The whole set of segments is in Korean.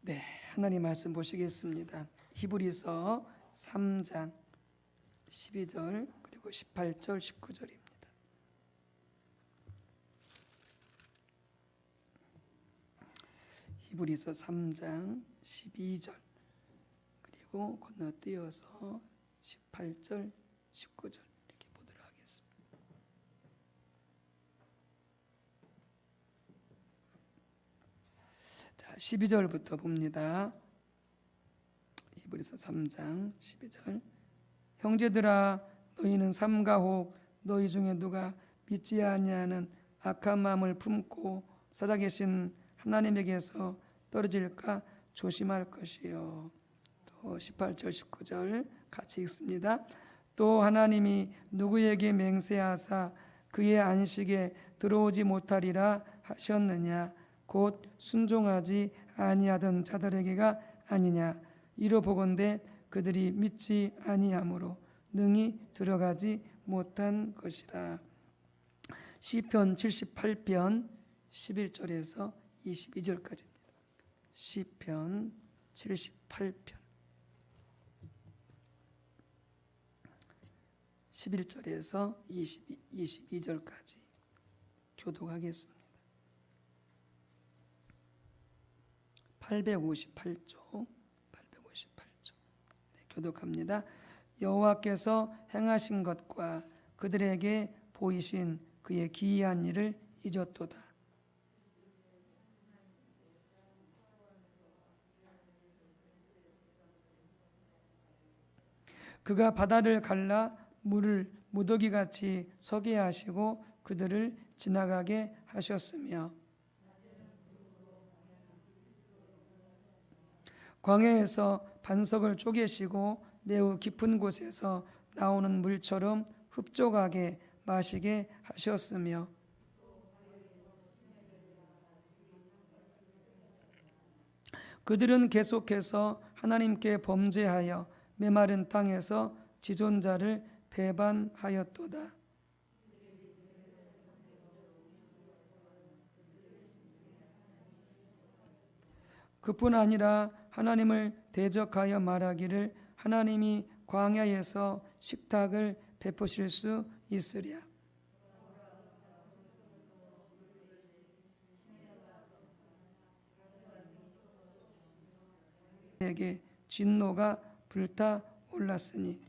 네, 하나님 말씀 보시겠습니다. 히브리서 3장 12절 그리고 18절 19절입니다. 히브리서 3장 12절 그리고 건너뛰어서 18절 19절 이렇게 보도록 하겠습니다. 자, 12절부터 봅니다. 히브리서 3장 12절. 형제들아, 너희는 삼가혹 너희 중에 누가 믿지 아니하는 악한 마음을 품고 살아계신 하나님에게서 떨어질까 조심할 것이요. 또 18절 19절 같이 읽습니다. 또 하나님이 누구에게 맹세하사 그의 안식에 들어오지 못하리라 하셨느냐? 곧 순종하지 아니하던 자들에게가 아니냐? 이로 보건대 그들이 믿지 아니하므로 능히 들어가지 못한 것이라. 시편 78편 11절에서 22절까지입니다. 시편 78편 11절에서 22절까지 교독하겠습니다. 858쪽 네, 교독합니다. 여호와께서 행하신 것과 그들에게 보이신 그의 기이한 일을 잊었도다. 그가 바다를 갈라 물을 무더기같이 서게 하시고 그들을 지나가게 하셨으며 광야에서 반석을 쪼개시고 매우 깊은 곳에서 나오는 물처럼 흡족하게 마시게 하셨으며 그들은 계속해서 하나님께 범죄하여 메마른 땅에서 지존자를 배반하였도다. 그뿐 아니라 하나님을 대적하여 말하기를 하나님이 광야에서 식탁을 베푸실 수 있으랴. 에게 진노가 불타 올랐으니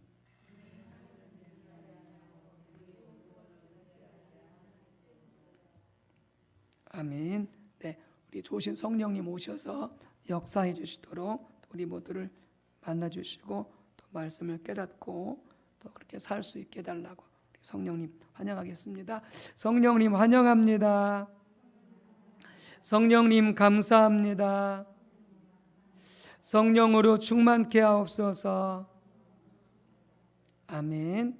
아멘. 네, 우리 좋으신 성령님 오셔서 역사해 주시도록 우리 모두를 만나 주시고 또 말씀을 깨닫고 또 그렇게 살 수 있게 해달라고 우리 성령님 환영하겠습니다. 성령님 환영합니다. 성령님 감사합니다. 성령으로 충만케 하옵소서. 아멘.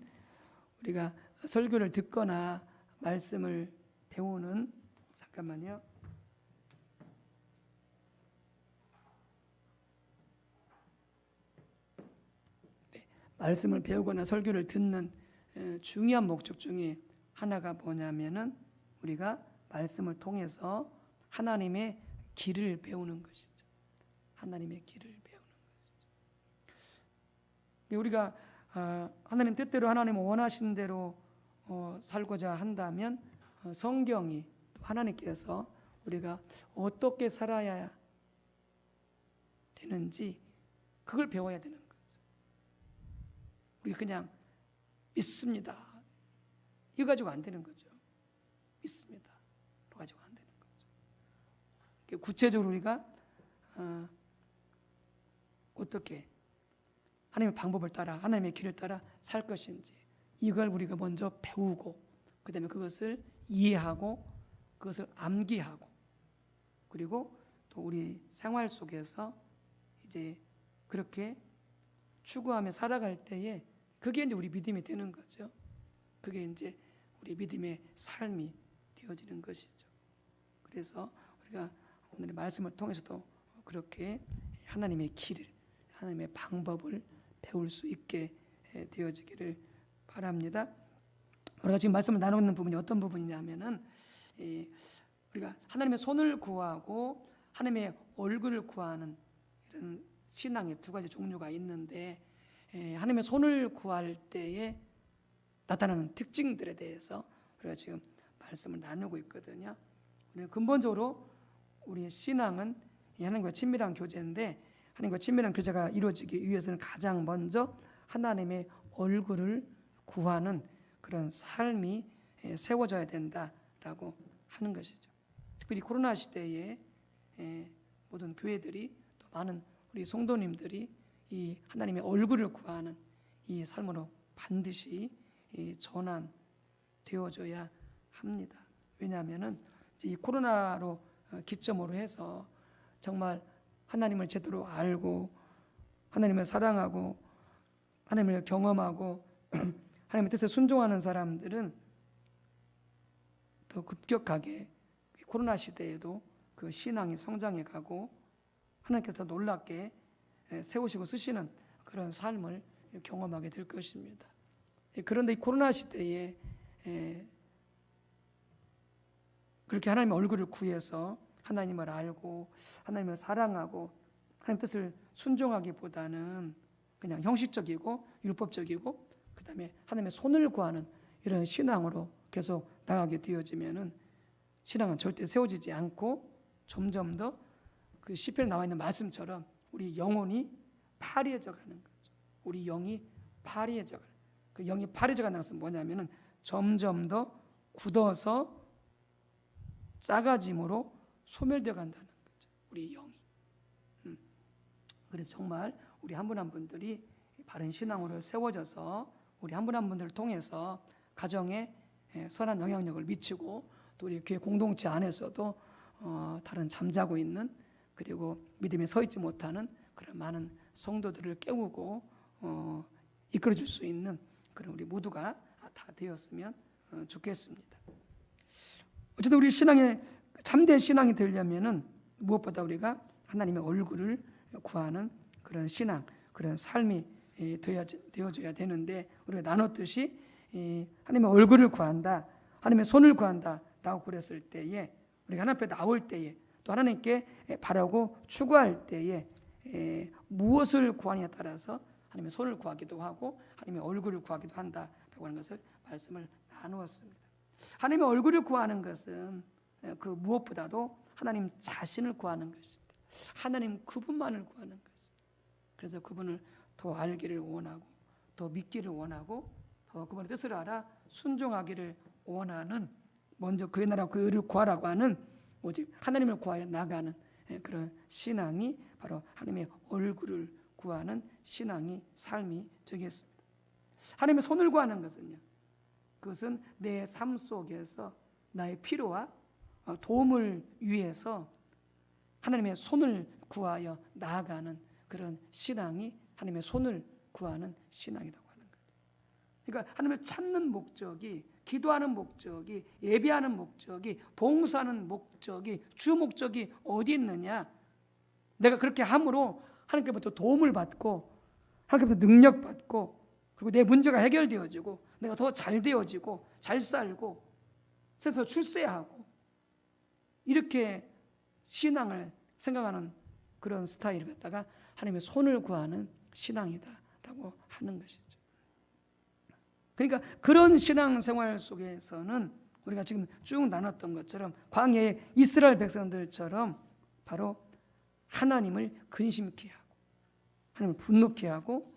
우리가 설교를 듣거나 말씀을 배우는 잠깐만요. 네, 말씀을 배우거나 설교를 듣는 중요한 목적 중에 하나가 뭐냐면은 우리가 말씀을 통해서 하나님의 길을 배우는 것이죠. 하나님의 길을 배우는 것이죠. 우리가 하나님 뜻대로 하나님 원하시는 대로 살고자 한다면 성경이 하나님께서 우리가 어떻게 살아야 되는지 그걸 배워야 되는 거죠. 우리 그냥 믿습니다. 이거 가지고 안 되는 거죠. 믿습니다. 이거 가지고 안 되는 거죠. 구체적으로 우리가 어떻게 하나님의 방법을 따라 하나님의 길을 따라 살 것인지 이걸 우리가 먼저 배우고 그 다음에 그것을 이해하고 그것을 암기하고 그리고 또 우리 생활 속에서 이제 그렇게 추구하며 살아갈 때에 그게 이제 우리 믿음이 되는 거죠. 그게 이제 우리 믿음의 삶이 되어지는 것이죠. 그래서 우리가 오늘의 말씀을 통해서도 그렇게 하나님의 길을 하나님의 방법을 배울 수 있게 되어지기를 바랍니다. 우리가 지금 말씀을 나누는 부분이 어떤 부분이냐면은 우리가 하나님의 손을 구하고 하나님의 얼굴을 구하는 이런 신앙의 두 가지 종류가 있는데, 하나님의 손을 구할 때에 나타나는 특징들에 대해서 우리가 지금 말씀을 나누고 있거든요. 근본적으로 우리의 신앙은 하나님과 친밀한 교제인데, 하나님과 친밀한 교제가 이루어지기 위해서는 가장 먼저 하나님의 얼굴을 구하는 그런 삶이 세워져야 된다라고 하는 것이죠. 특별히 코로나 시대에 모든 교회들이 또 많은 우리 성도님들이 이 하나님의 얼굴을 구하는 이 삶으로 반드시 전환되어져야 합니다. 왜냐하면은 이 코로나로 기점으로 해서 정말 하나님을 제대로 알고 하나님을 사랑하고 하나님을 경험하고 하나님의 뜻에 순종하는 사람들은 더 급격하게 코로나 시대에도 그 신앙이 성장해 가고 하나님께서 놀랍게 세우시고 쓰시는 그런 삶을 경험하게 될 것입니다. 그런데 이 코로나 시대에 그렇게 하나님의 얼굴을 구해서 하나님을 알고 하나님을 사랑하고 하나님 뜻을 순종하기보다는 그냥 형식적이고 율법적이고 그다음에 하나님의 손을 구하는 이런 신앙으로 계속 나가게 되어지면은 신앙은 절대 세워지지 않고 점점 더 그 시편에 나와 있는 말씀처럼 우리 영혼이 파리해져 가는 거죠. 우리 영이 파리해져 가는. 그 영이 파리해져 가는 것은 뭐냐면은 점점 더 굳어서 작아짐으로 소멸되어 간다는 거죠. 우리 영이. 그래서 정말 우리 한 분 한 분들이 바른 신앙으로 세워져서 우리 한 분 한 분들을 통해서 가정에 선한 영향력을 미치고 또 우리 교회 공동체 안에서도 다른 잠자고 있는 그리고 믿음에 서 있지 못하는 그런 많은 성도들을 깨우고 이끌어줄 수 있는 그런 우리 모두가 다 되었으면 좋겠습니다. 어쨌든 우리 신앙의 참된 신앙이 되려면은 무엇보다 우리가 하나님의 얼굴을 구하는 그런 신앙, 그런 삶이 되어져야 되는데 우리가 나눴듯이 하나님의 얼굴을 구한다, 하나님의 손을 구한다라고 그랬을 때에 우리가 하나님 앞에 나올 때에 또 하나님께 바라고 추구할 때에 무엇을 구하느냐에 따라서 하나님의 손을 구하기도 하고 하나님의 얼굴을 구하기도 한다라고 하는 것을 말씀을 나누었습니다. 하나님의 얼굴을 구하는 것은 그 무엇보다도 하나님 자신을 구하는 것입니다. 하나님 그분만을 구하는 것입니다. 그래서 그분을 더 알기를 원하고 더 믿기를 원하고 더 그분의 뜻을 알아 순종하기를 원하는 먼저 그의 나라 그 의를 구하라고 하는 오직 하나님을 구하여 나가는 그런 신앙이 바로 하나님의 얼굴을 구하는 신앙이 삶이 되겠습니다. 하나님의 손을 구하는 것은요, 그것은 내 삶 속에서 나의 필요와 도움을 위해서 하나님의 손을 구하여 나아가는 그런 신앙이 하나님의 손을 구하는 신앙이라고 하는 거예요. 그러니까 하나님을 찾는 목적이, 기도하는 목적이, 예배하는 목적이, 봉사하는 목적이, 주 목적이 어디 있느냐? 내가 그렇게 함으로 하나님께부터 도움을 받고 하나님께부터 능력 받고 그리고 내 문제가 해결되어지고 내가 더 잘 되어지고 잘 살고 세상에서 출세하고 이렇게 신앙을 생각하는 그런 스타일을 갖다가 하나님의 손을 구하는 신앙이다라고 하는 것이죠. 그러니까 그런 신앙생활 속에서는 우리가 지금 쭉 나눴던 것처럼 광야의 이스라엘 백성들처럼 바로 하나님을 근심케 하고 하나님을 분노케 하고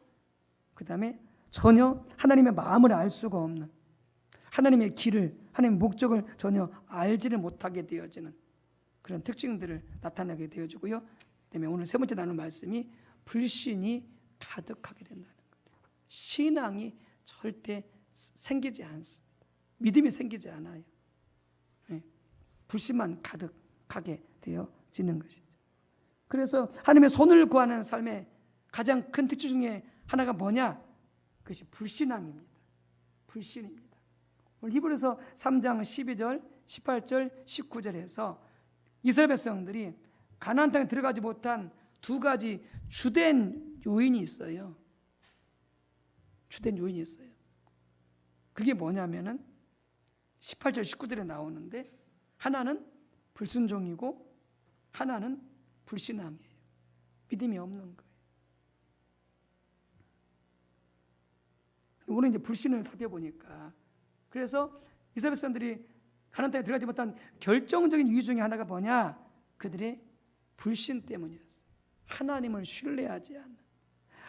그 다음에 전혀 하나님의 마음을 알 수가 없는 하나님의 길을 하나님의 목적을 전혀 알지를 못하게 되어지는 그런 특징들을 나타나게 되어지고요. 그다음에 오늘 세 번째 나눌 말씀이 불신이 가득하게 된다는 거예요. 신앙이 절대 생기지 않습니다. 믿음이 생기지 않아요. 불신만 가득하게 되어지는 것이죠. 그래서 하나님의 손을 구하는 삶의 가장 큰 특징 중에 하나가 뭐냐? 그것이 불신앙입니다. 불신입니다. 오늘 히브리서 3장 12절, 18절, 19절에서 이스라엘 백성들이 가나안 땅에 들어가지 못한 두 가지 주된 요인이 있어요. 주된 요인이 있어요. 그게 뭐냐면은 18절, 19절에 나오는데 하나는 불순종이고 하나는 불신앙이에요. 믿음이 없는 거예요. 오늘 이제 불신을 살펴보니까, 그래서 이스라엘 백성들이 가나안 땅에 들어가지 못한 결정적인 이유 중에 하나가 뭐냐? 그들의 불신 때문이었어요. 하나님을 신뢰하지 않는,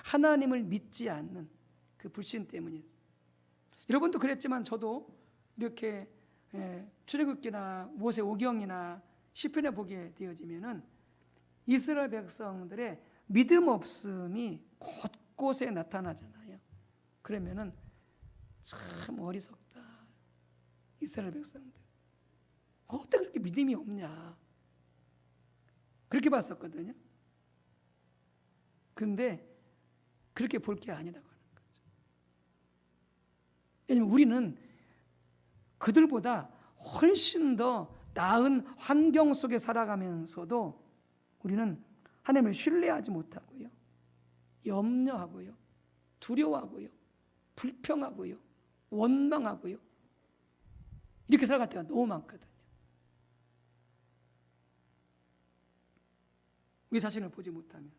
하나님을 믿지 않는 그 불신 때문이었어요. 여러분도 그랬지만 저도 이렇게 출애굽기나 모세오경이나 시편에 보게 되어지면은 이스라엘 백성들의 믿음 없음이 곳곳에 나타나잖아요. 그러면은 참 어리석다, 이스라엘 백성들. 어떻게 그렇게 믿음이 없냐, 그렇게 봤었거든요. 그런데 그렇게 볼 게 아니라고 하는 거죠. 왜냐하면 우리는 그들보다 훨씬 더 나은 환경 속에 살아가면서도 우리는 하나님을 신뢰하지 못하고요, 염려하고요, 두려워하고요, 불평하고요, 원망하고요, 이렇게 살아갈 때가 너무 많거든요. 우리 자신을 보지 못하면서.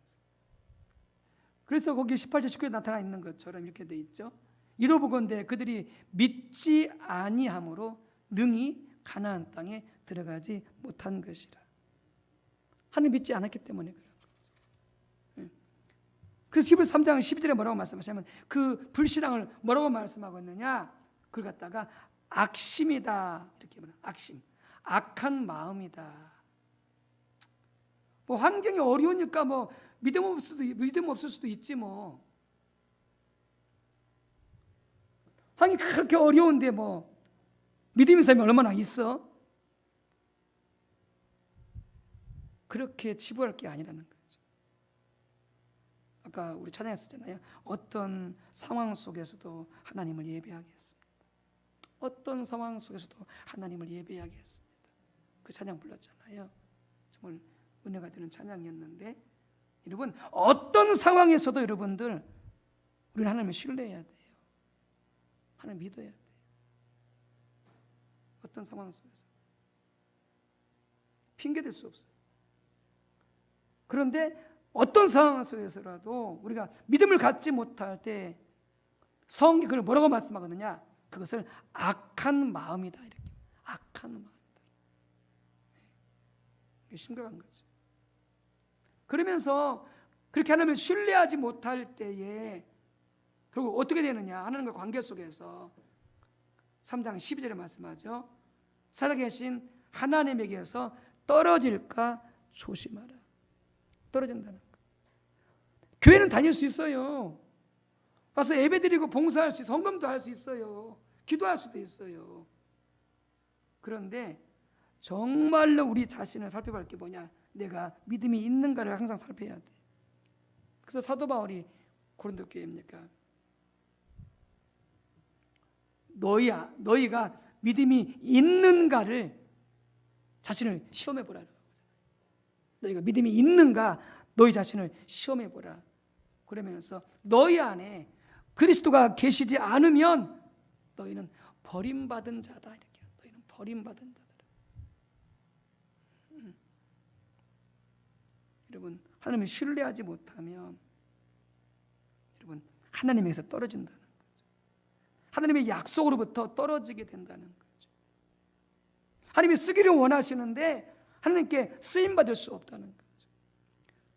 그래서 거기 18절 19에 나타나 있는 것처럼 이렇게 돼 있죠. 이로보건대 그들이 믿지 아니함으로 능히 가나안 땅에 들어가지 못한 것이라. 하나님 믿지 않았기 때문에 그런 거죠. 그래서 히브리서 3장 12절에 뭐라고 말씀하시냐면, 그 불신앙을 뭐라고 말씀하고 있느냐? 그걸 갖다가 악심이다, 이렇게 말해요. 악심, 악한 마음이다. 뭐 환경이 어려우니까 뭐 믿음 없을 수도 있지 뭐. 환경이 그렇게 어려운데 뭐 믿음의 사람이 얼마나 있어? 그렇게 치부할 게 아니라는 거죠. 아까 우리 찬양했었잖아요. 어떤 상황 속에서도 하나님을 예배하겠습니다. 어떤 상황 속에서도 하나님을 예배하겠습니다. 그 찬양 불렀잖아요. 정말 은혜가 되는 찬양이었는데, 여러분 어떤 상황에서도 여러분들 우리는 하나님을 신뢰해야 돼요. 하나님 믿어야 돼요. 어떤 상황 속에서 핑계댈 수 없어요. 그런데 어떤 상황 속에서라도 우리가 믿음을 갖지 못할 때 성경이 그걸 뭐라고 말씀하거든요? 그것을 악한 마음이다, 이렇게. 악한 마음이다. 이게 심각한 거죠. 그러면서 그렇게 하나님을 신뢰하지 못할 때에 결국 어떻게 되느냐? 하나님과 관계 속에서 3장 12절에 말씀하죠. 살아계신 하나님에게서 떨어질까 조심하라. 떨어진다는 거. 교회는 다닐 수 있어요. 와서 예배드리고 봉사할 수 있어요. 헌금도 할 수 있어요. 기도할 수도 있어요. 그런데 정말로 우리 자신을 살펴볼 게 뭐냐? 내가 믿음이 있는가를 항상 살펴야 돼. 그래서 사도 바울이 고린도 교회입니까? 너희가 믿음이 있는가를 자신을 시험해 보라. 너희가 믿음이 있는가, 너희 자신을 시험해 보라. 그러면서 너희 안에 그리스도가 계시지 않으면 너희는 버림받은 자다, 이렇게. 너희는 버림받은 자다. 여러분 하나님을 신뢰하지 못하면 여러분 하나님에게서 떨어진다는 거죠. 하나님의 약속으로부터 떨어지게 된다는 거죠. 하나님이 쓰기를 원하시는데 하나님께 쓰임 받을 수 없다는 거죠.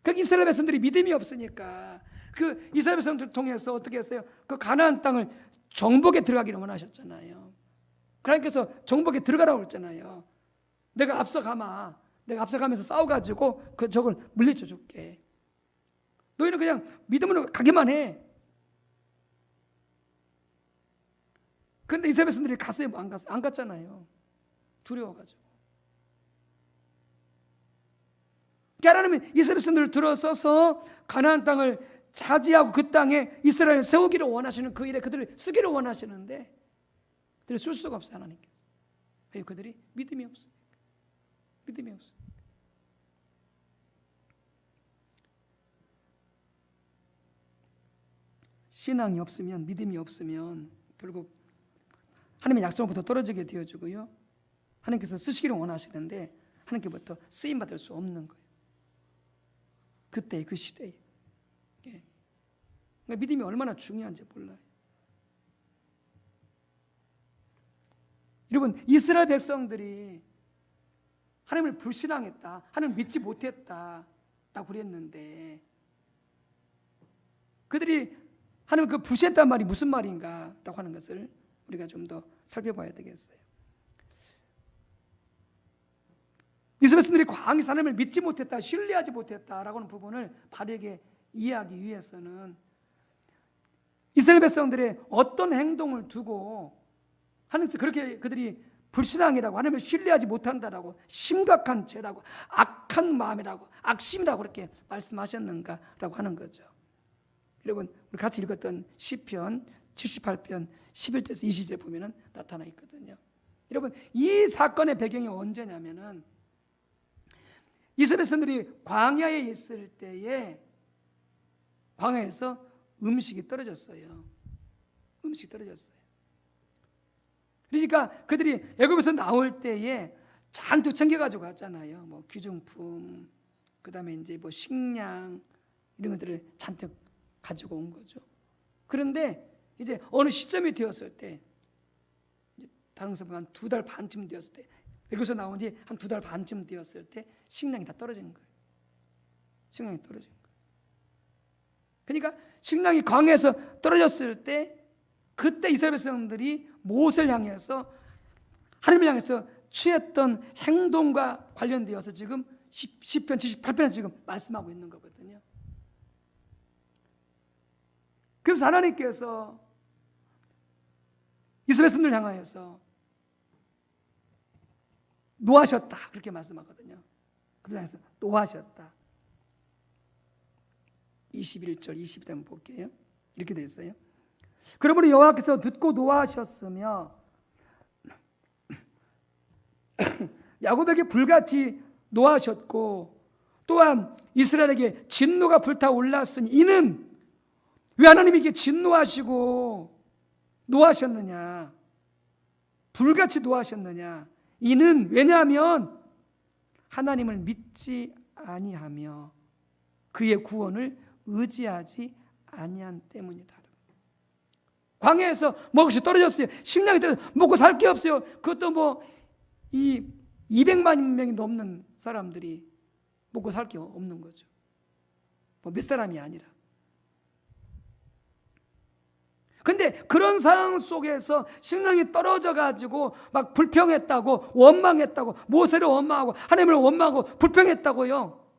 그 이스라엘 백성들이 믿음이 없으니까 그 이스라엘 백성들 통해서 어떻게 했어요? 그 가나안 땅을 정복에 들어가기를 원하셨잖아요. 하나님께서 정복에 들어가라고 했잖아요. 내가 앞서가면서 싸워가지고 그 적을 물리쳐 줄게. 너희는 그냥 믿음으로 가기만 해. 그런데 이스라엘 백성들이 갔어요? 안 갔어요? 안 갔잖아요. 두려워가지고. 하나님은 이스라엘 백성들을 들어서서 가나안 땅을 차지하고 그 땅에 이스라엘을 세우기를 원하시는 그 일에 그들을 쓰기를 원하시는데 그들을 쓸 수가 없어요, 하나님께서. 왜? 그들이 믿음이 없으니까. 믿음이 없어요. 신앙이 없으면, 믿음이 없으면 결국 하나님의 약속부터 떨어지게 되어지고요. 하나님께서 쓰시기를 원하시는데 하나님께부터 쓰임 받을 수 없는 거예요. 그때 그 시대에. 예. 그러니까 믿음이 얼마나 중요한지 몰라요. 여러분, 이스라엘 백성들이 하나님을 불신앙했다, 하나님을 믿지 못했다라고 그랬는데, 그들이 하나님을 그 무시했단 말이 무슨 말인가라고 하는 것을 우리가 좀 더 살펴봐야 되겠어요. 이스라엘 백성들이 광야에서 하나님을 믿지 못했다, 신뢰하지 못했다라고 하는 부분을 바르게 이해하기 위해서는 이스라엘 백성들의 어떤 행동을 두고 하나님께서 그렇게 그들이 불신앙이라고, 하나님을 신뢰하지 못한다라고, 심각한 죄라고, 악한 마음이라고, 악심이라고 그렇게 말씀하셨는가라고 하는 거죠. 여러분, 우리 같이 읽었던 시편 78편 11절에서 20절에 보면은 나타나 있거든요. 여러분, 이 사건의 배경이 언제냐면은 이스라엘 백성들이 광야에 있을 때에 광야에서 음식이 떨어졌어요. 음식이 떨어졌어요. 그러니까 그들이 애굽에서 나올 때에 잔뜩 챙겨가지고 갔잖아요. 뭐 귀중품, 그다음에 이제 뭐 식량 이런 것들을 잔뜩 가지고 온 거죠. 그런데 이제 어느 시점이 되었을 때, 다른 것을 보면 한 2달 반쯤 되었을 때, 애굽에서 나온 지 한 2달 반쯤 되었을 때 식량이 다 떨어진 거예요. 식량이 떨어진 거예요. 그러니까 식량이 광야에서 떨어졌을 때, 그때 이스라엘 백성들이 모세를 향해서, 하나님을 향해서 취했던 행동과 관련되어서 지금 시편 78편에 지금 말씀하고 있는 거거든요. 그래서 하나님께서 이스라엘 백성들을 향하여서 노하셨다 그렇게 말씀하거든요. 그들 향해서 노하셨다. 21절 22절 한번 볼게요. 이렇게 되어 있어요. 그러므로 여호와께서 듣고 노하셨으며 야곱에게 불같이 노하셨고, 또한 이스라엘에게 진노가 불타올랐으니, 이는 왜 하나님에게 진노하시고 노하셨느냐, 불같이 노하셨느냐, 이는 왜냐하면 하나님을 믿지 아니하며 그의 구원을 의지하지 아니한 때문이다. 광야에서 먹을 것이 떨어졌어요. 식량이 떨어졌어요. 먹고 살 게 없어요. 그것도 뭐 이 200만 명이 넘는 사람들이 먹고 살 게 없는 거죠. 뭐 몇 사람이 아니라. 근데 그런 상황 속에서 식량이 떨어져 가지고 막 불평했다고, 원망했다고, 모세를 원망하고 하나님을 원망하고 불평했다고요.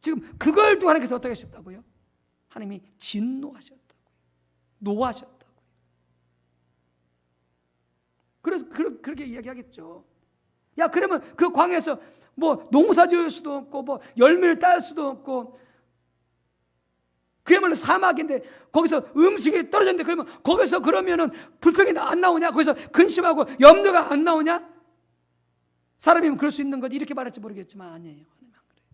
지금 그걸 두고 하나님께서 어떻게 하셨다고요? 하나님이 진노하셨다고요. 노하셨다고요. 그래서 그렇게 이야기하겠죠. 야, 그러면 그 광야에서 뭐 농사 지을 수도 없고, 뭐 열매를 딸 수도 없고, 그야말로 사막인데 거기서 음식이 떨어졌는데, 그러면 거기서 그러면은 불평이 안 나오냐? 거기서 근심하고 염려가 안 나오냐? 사람이면 그럴 수 있는 거지. 이렇게 말할지 모르겠지만 아니에요. 하나님 안 그래요.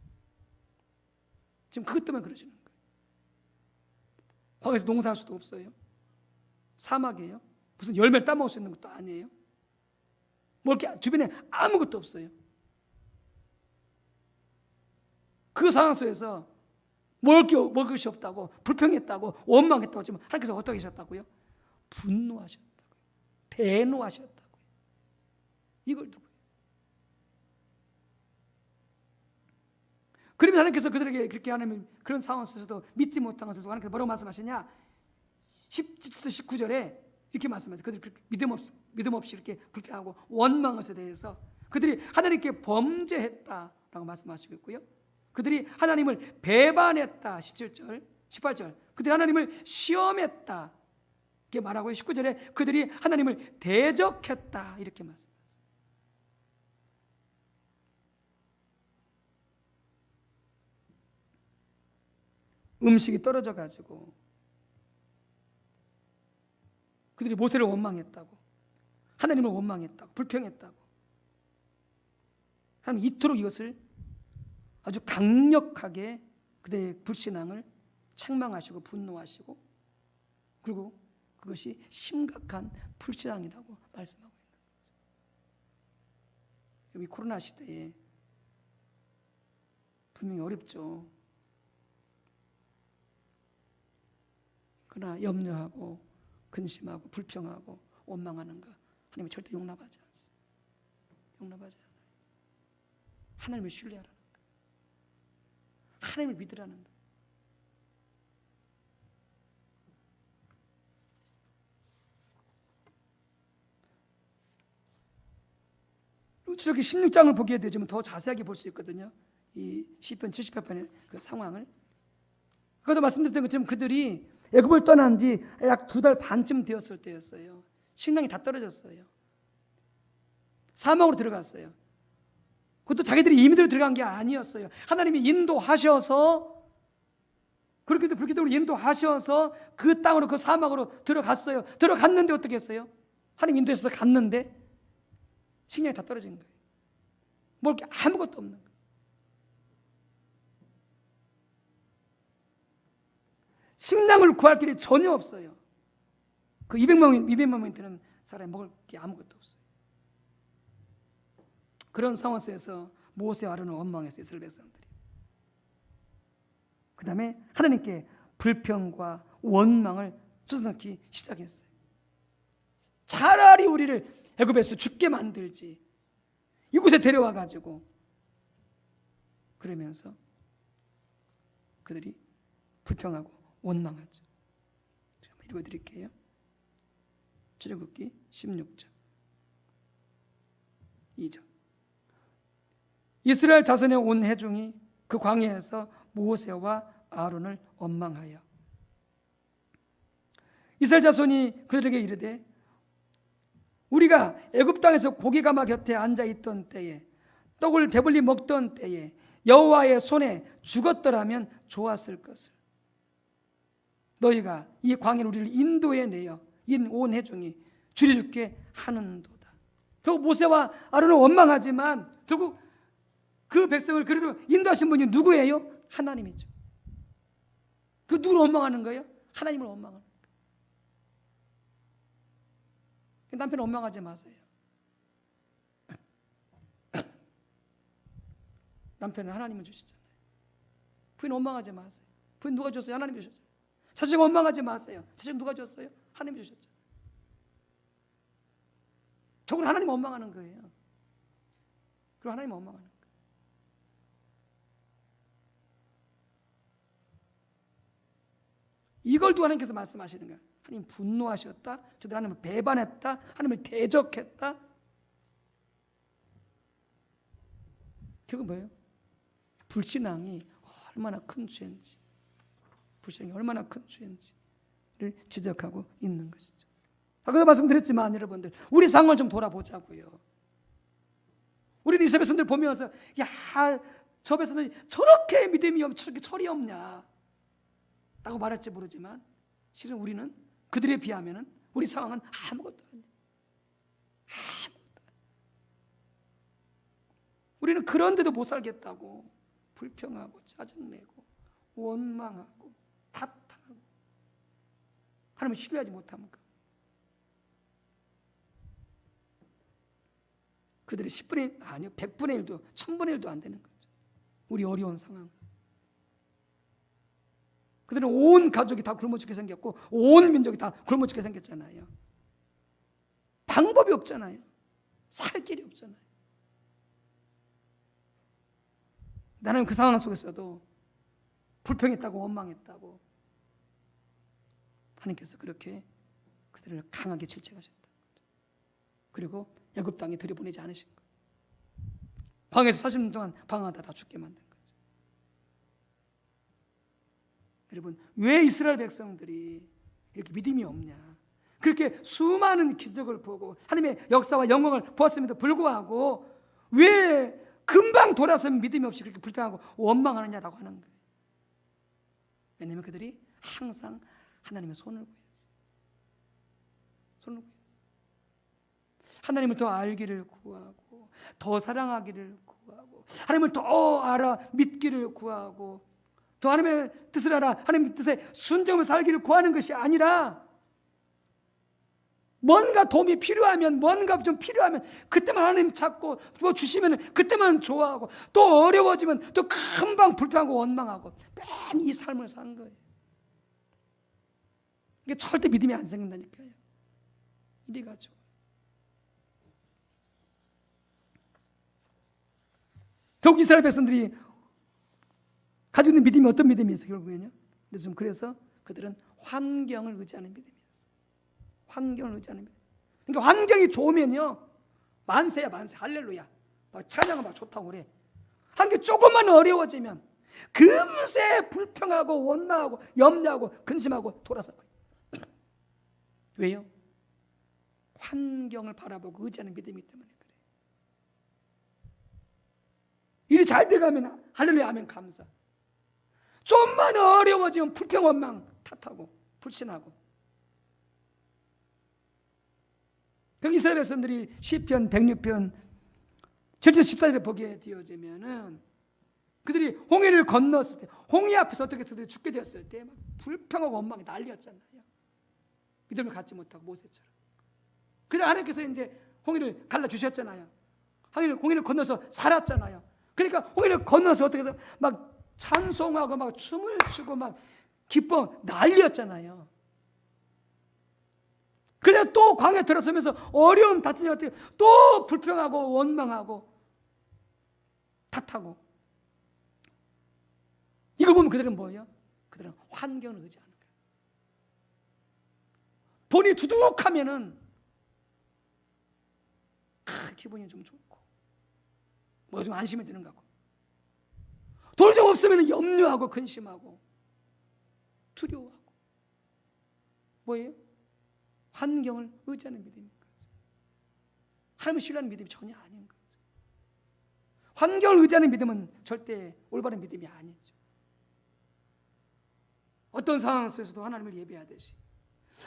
지금 그것 때문에 그러시는 거예요. 거기서 농사할 수도 없어요. 사막이에요. 무슨 열매를 따먹을 수 있는 것도 아니에요. 뭐 이렇게 주변에 아무것도 없어요. 그 상황 속에서 먹을 것이 없다고 불평했다고 원망했다고 하지만 하나님께서 어떻게 하셨다고요? 분노하셨다고요. 대노하셨다고요. 이걸 두고요. 그러면서 하나님께서 그들에게 그렇게 하나님 그런 상황 속에서도 믿지 못한 것을 두고 하나님께서 뭐라고 말씀하시냐? 19절에 이렇게 말씀하세요. 그들이 믿음 없이 이렇게 불평하고 원망한 것에 대해서 그들이 하나님께 범죄했다라고 말씀하시고 있고요. 그들이 하나님을 배반했다. 17절, 18절. 그들이 하나님을 시험했다. 이렇게 말하고 19절에 그들이 하나님을 대적했다. 이렇게 말씀하세요. 음식이 떨어져 가지고 그들이 모세를 원망했다고, 하나님을 원망했다고, 불평했다고. 하나님 이토록 이것을 아주 강력하게 그들의 불신앙을 책망하시고 분노하시고, 그리고 그것이 심각한 불신앙이라고 말씀하고 있는 거죠. 이 코로나 시대에 분명히 어렵죠. 그러나 염려하고 근심하고 불평하고 원망하는 거 하나님이 절대 용납하지 않습니다. 용납하지 않아요. 하나님을 신뢰하라는 거예요. 하나님을 믿으라는 거예요. 출애굽기 16장을 보게 되면 더 자세하게 볼 수 있거든요. 이 시편 78편의 그 상황을. 아까도 말씀드렸던 것처럼 그들이 애굽을 떠난 지 약 2달 반쯤 되었을 때였어요. 식량이 다 떨어졌어요. 사막으로 들어갔어요. 그것도 자기들이 임의대로 들어간 게 아니었어요. 하나님이 인도하셔서, 그렇게도 불기둥으로 인도하셔서 그 땅으로, 그 사막으로 들어갔어요. 들어갔는데 어떻게 했어요? 하나님 인도해서 갔는데 식량이 다 떨어진 거예요. 먹을 게 아무것도 없는 거예요. 식량을 구할 길이 전혀 없어요. 그 200만 명 되는 사람이 먹을 게 아무것도 없어요. 그런 상황 속에서 모세와 아론을 원망했어요. 이스라엘 백성들이. 그 다음에 하나님께 불평과 원망을 쏟아놓기 시작했어요. 차라리 우리를 애굽에서 죽게 만들지, 이곳에 데려와 가지고. 그러면서 그들이 불평하고 원망하죠. 제가 한번 읽어드릴게요. 출애굽기 16장 2절. 이스라엘 자손의 온 회중이 그 광야에서 모세와 아론을 원망하여 이스라엘 자손이 그들에게 이르되 우리가 애굽 땅에서 고기가마 곁에 앉아 있던 때에 떡을 배불리 먹던 때에 여호와의 손에 죽었더라면 좋았을 것을. 너희가 이 광야로 우리를 인도해 내어 온 회중이 주리 죽게 하는도다. 결국 모세와 아론을 원망하지만 결국 그 백성을 그리로 인도하신 분이 누구예요? 하나님이죠. 그 누구를 원망하는 거예요? 하나님을 원망하는 거예요. 남편을 원망하지 마세요. 남편은 하나님을 주시잖아요. 부인 원망하지 마세요. 부인 누가 줬어요? 하나님이 주셨잖아요. 자식 원망하지 마세요. 자식 누가 줬어요? 하나님이 주셨잖아요. 저건 하나님 원망하는 거예요. 그리고 하나님 원망하는 거예요. 이걸 두고 하나님께서 말씀하시는 거예요. 하나님 분노하셨다. 저들 하나님을 배반했다. 하나님을 대적했다. 결국 뭐예요? 불신앙이 얼마나 큰 죄인지, 불신앙이 얼마나 큰 죄인지를 지적하고 있는 것이죠. 아까도 말씀드렸지만 여러분들, 우리 상황을 좀 돌아보자고요. 우리는 이스라엘 백성들 보면서 야, 저 백성들이 저렇게 믿음이 없냐, 저렇게 철이 없냐 라고 말할지 모르지만 실은 우리는 그들에 비하면 우리 상황은 아무것도 아니에요. 아무것도 아니에요. 우리는 그런데도 못 살겠다고 불평하고 짜증내고 원망하고 탓하고 하나님을 신뢰하지 못합니까? 그들의 10분의 1, 아니요 100분의 1도 1000분의 1도 안 되는 거죠. 우리 어려운 상황. 그들은 온 가족이 다 굶어 죽게 생겼고 온 민족이 다 굶어 죽게 생겼잖아요. 방법이 없잖아요. 살 길이 없잖아요. 나는 그 상황 속에서도 불평했다고 원망했다고 하나님께서 그렇게 그들을 강하게 질책하셨다. 그리고 애굽 땅에 들여보내지 않으신 거예요. 방에서 40년 동안 방황하다 다 죽게 만든 거죠. 여러분, 왜 이스라엘 백성들이 이렇게 믿음이 없냐? 그렇게 수많은 기적을 보고 하나님의 역사와 영광을 보았음에도 불구하고 왜 금방 돌아서면 믿음이 없이 그렇게 불평하고 원망하느냐라고 하는 거예요. 왜냐하면 그들이 항상 하나님의 손을 구했어요. 손을 구했어요. 하나님을 더 알기를 구하고 더 사랑하기를 구하고 하나님을 더 알아 믿기를 구하고 더 하나님의 뜻을 알아 하나님의 뜻에 순종을 살기를 구하는 것이 아니라 뭔가 도움이 필요하면, 뭔가 좀 필요하면 그때만 하나님 찾고 뭐 주시면 그때만 좋아하고, 또 어려워지면 또 금방 불평하고 원망하고, 맨 이 삶을 산 거예요. 이게 절대 믿음이 안 생긴다니까요. 이래가지고 결국 이스라엘 백성들이 가지고 있는 믿음이 어떤 믿음이었어요? 결국에는요. 그래서 그들은 환경을 의지하는 믿음이었어요. 환경을 의지하는 믿음. 그러니까 환경이 좋으면요, 만세야 만세, 할렐루야, 막 찬양은 막 좋다고 그래. 환경이 조금만 어려워지면 금세 불평하고 원망하고 염려하고 근심하고 돌아서 버려요. 왜요? 환경을 바라보고 의지하는 믿음이기 때문에 그래요. 일이 잘 돼가면 할렐루야 하면 감사. 좀만 어려워지면 불평 원망 탓하고 불신하고. 그럼 이스라엘 백성들이 시편 106편 7절 14절에 보게 되어지면은 그들이 홍해를 건넜을 때, 홍해 앞에서 어떻게 그들이 죽게 되었을 때 막 불평하고 원망이 난리였잖아요. 믿음을 갖지 못하고 모세처럼. 그래서 하나님께서 이제 홍해를 갈라 주셨잖아요. 홍해를 건너서 살았잖아요. 그러니까 홍해를 건너서 어떻게 해서 막 찬송하고 막 춤을 추고 막 기뻐 난리였잖아요. 그래서 또 광야에 들어서면서 어려움 다투니 어떻게 또 불평하고 원망하고 탓하고. 이걸 보면 그들은 뭐예요? 그들은 환경을 의지하는 거예요. 돈이 두둑하면은 기분이 좀 좋고 뭐 좀 안심이 드는 것 같고, 돈이 좀 없으면 염려하고 근심하고 두려워하고. 뭐예요? 환경을 의지하는 믿음인 거죠. 하나님을 신뢰하는 믿음이 전혀 아닌 거죠. 환경을 의지하는 믿음은 절대 올바른 믿음이 아니죠. 어떤 상황 속에서도 하나님을 예배하듯이,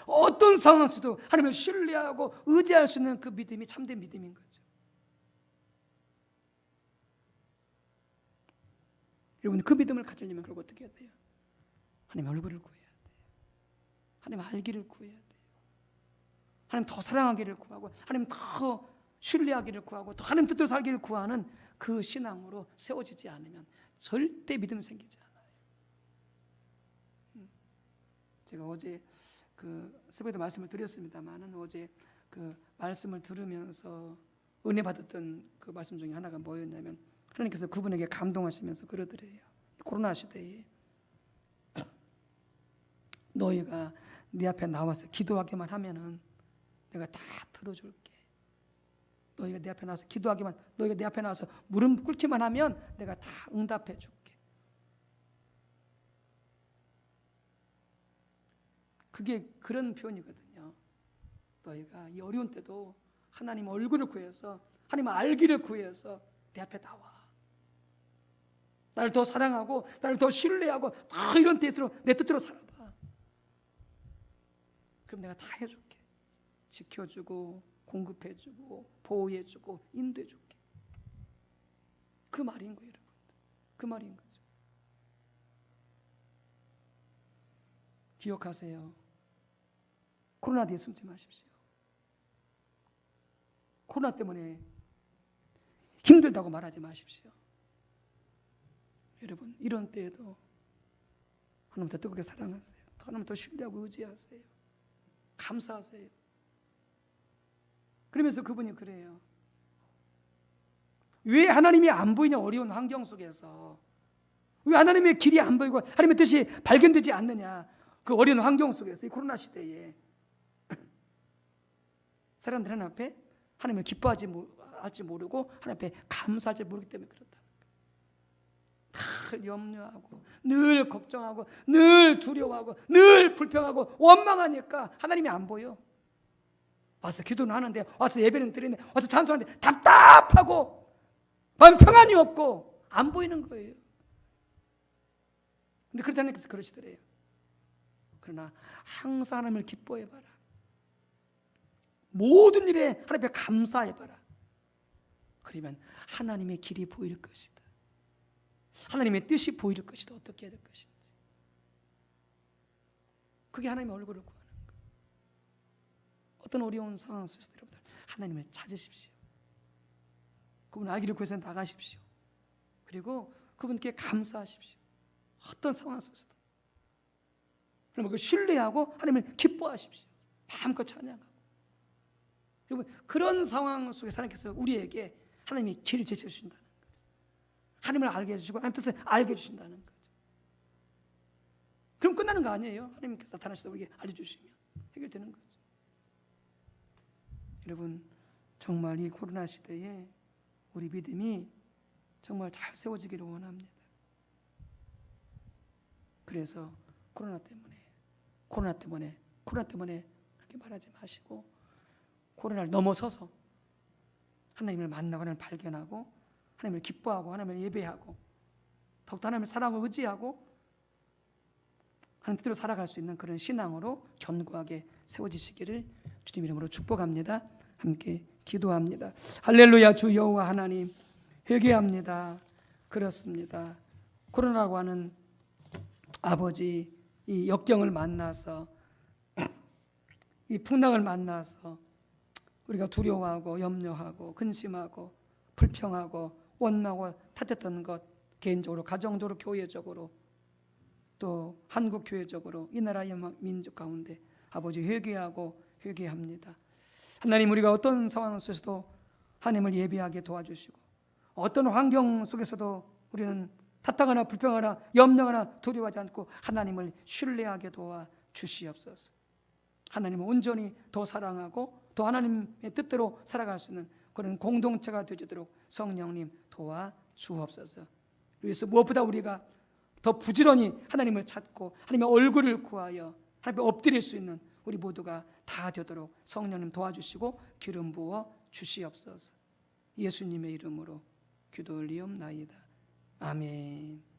어떤 상황 속에서도 하나님을 신뢰하고 의지할 수 있는 그 믿음이 참된 믿음인 거죠. 여러분, 그 믿음을 가지려면 결국 어떻게 해야 돼요? 하나님 얼굴을 구해야 돼요. 하나님 알기를 구해야 돼요. 하나님 더 사랑하기를 구하고, 하나님 더 신뢰하기를 구하고, 더 하나님 뜻대로 살기를 구하는 그 신앙으로 세워지지 않으면 절대 믿음 생기지 않아요. 제가 어제 그 새벽에도 말씀을 드렸습니다만은, 어제 그 말씀을 들으면서 은혜 받았던 그 말씀 중에 하나가 뭐였냐면, 하나님께서 그분에게 감동하시면서 그러더래요. 코로나 시대에 너희가 네 앞에 나와서 기도하기만 하면은 내가 다 들어줄게. 너희가 내 앞에 나와서 기도하기만, 너희가 내 앞에 나와서 무릎 꿇기만 하면 내가 다 응답해 줄게. 그게 그런 표현이거든요. 너희가 이 어려운 때도 하나님 얼굴을 구해서, 하나님 알기를 구해서 내 앞에 나와. 나를 더 사랑하고 나를 더 신뢰하고 다 이런 뜻으로, 내 뜻대로 살아봐. 그럼 내가 다 해줄게. 지켜주고 공급해주고 보호해주고 인도해줄게. 그 말인 거예요, 여러분. 그 말인 거죠. 기억하세요. 코로나 뒤에 숨지 마십시오. 코로나 때문에 힘들다고 말하지 마십시오. 여러분, 이런 때에도 하나님 더 뜨겁게 사랑하세요. 하나님 더 신뢰하고 의지하세요. 감사하세요. 그러면서 그분이 그래요. 왜 하나님이 안 보이냐, 어려운 환경 속에서. 왜 하나님의 길이 안 보이고 하나님의 뜻이 발견되지 않느냐, 그 어려운 환경 속에서, 이 코로나 시대에 사람들 하나님 앞에 하나님을 기뻐하지 할지 모르고 하나님 앞에 감사할지 모르기 때문에 그렇다는 거예요. 늘 염려하고 늘 걱정하고 늘 두려워하고 늘 불평하고 원망하니까 하나님이 안 보여. 와서 기도는 하는데, 와서 예배는 드리는데, 와서 찬송하는데 답답하고 마음 평안이 없고 안 보이는 거예요. 근데 그렇다는 하나님께서 그러시더래요. 그러나 항상 하나님을 기뻐해봐라. 모든 일에 하나님 앞에 감사해봐라. 그러면 하나님의 길이 보일 것이다. 하나님의 뜻이 보일 것이다. 어떻게 해야 될 것인지. 그게 하나님의 얼굴을 구하는 거예요. 어떤 어려운 상황 속에서도 여러분들 하나님을 찾으십시오. 그분 알기를 구해서 나가십시오. 그리고 그분께 감사하십시오. 어떤 상황 속에서도. 그러면 그 신뢰하고 하나님을 기뻐하십시오. 마음껏 찬양하고. 여러분 그런 상황 속에 하나님께서 우리에게 하나님의 길을 제시해 주신다는 거죠. 하나님을 알게 해주시고 하나님 뜻을 알게 해주신다는 거죠. 그럼 끝나는 거 아니에요. 하나님께서 나타나셔서 우리에게 알려주시면 해결되는 거죠. 여러분 정말 이 코로나 시대에 우리 믿음이 정말 잘 세워지기를 원합니다. 그래서 코로나 때문에 그렇게 말하지 마시고 코로나를 넘어서서 하나님을 만나고 하나님을 발견하고 하나님을 기뻐하고 하나님을 예배하고 더욱더 하나님을 사랑하고 의지하고 하나님 뜻대로 살아갈 수 있는 그런 신앙으로 견고하게 세워지시기를 주님 이름으로 축복합니다. 함께 기도합니다. 할렐루야. 주 여호와 하나님 회개합니다. 그렇습니다. 코로나라고 하는 아버지 이 역경을 만나서 이 풍랑을 만나서 우리가 두려워하고 염려하고 근심하고 불평하고 원망하고 탓했던 것 개인적으로 가정적으로 교회적으로 또 한국 교회적으로 이 나라의 민족 가운데 아버지 회개합니다. 하나님 우리가 어떤 상황 속에서도 하나님을 예배하게 도와주시고 어떤 환경 속에서도 우리는 탓하거나 불평하거나 염려하거나 두려워하지 않고 하나님을 신뢰하게 도와주시옵소서. 하나님을 온전히 더 사랑하고 더 하나님의 뜻대로 살아갈 수 있는 그런 공동체가 되어주도록 성령님 도와주옵소서. 그래서 무엇보다 우리가 더 부지런히 하나님을 찾고 하나님의 얼굴을 구하여 하나님께 엎드릴 수 있는 우리 모두가 다 되도록 성령님 도와주시고 기름 부어 주시옵소서. 예수님의 이름으로 기도 올리옵나이다. 아멘.